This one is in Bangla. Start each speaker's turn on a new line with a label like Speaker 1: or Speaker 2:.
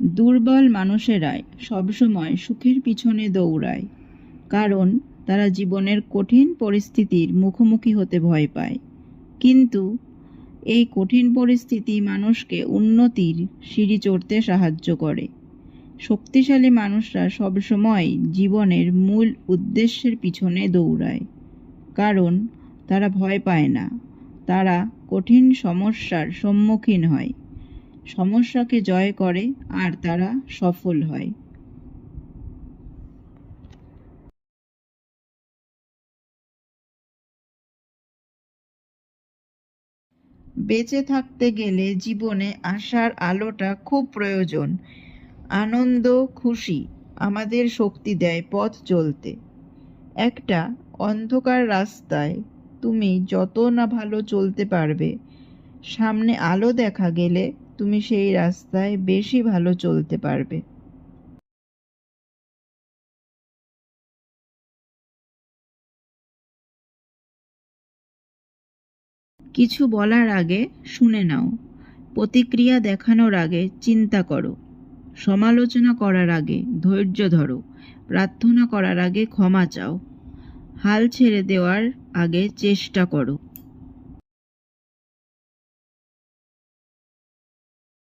Speaker 1: দুর্বল মানুষেরাই সবসময় সুখের পিছনে দৌড়ায়, কারণ তারা জীবনের কঠিন পরিস্থিতির মুখোমুখি হতে ভয় পায়। কিন্তু এই কঠিন পরিস্থিতি মানুষকে উন্নতির সিঁড়ি চড়তে সাহায্য করে। শক্তিশালী মানুষরা সবসময় জীবনের মূল উদ্দেশ্যের পিছনে দৌড়ায়, কারণ তারা ভয় পায় না। তারা কঠিন সমস্যার সম্মুখীন হয়, সমস্যাকে জয় করে, আর তারা সফল হয়। বেঁচে থাকতে গেলে জীবনে আশার আলোটা খুব প্রয়োজন। আনন্দ, খুশি আমাদের শক্তি দেয় পথ চলতে। একটা অন্ধকার রাস্তায় তুমি যত না ভালো চলতে পারবে, সামনে আলো দেখা গেলে তুমি সেই রাস্তায় বেশি ভালো চলতে পারবে। কিছু বলার আগে শুনে নাও, প্রতিক্রিয়া দেখানোর আগে চিন্তা করো, সমালোচনা করার আগে ধৈর্য ধরো, প্রার্থনা করার আগে ক্ষমা চাও, হাল ছেড়ে দেওয়ার আগে চেষ্টা করো।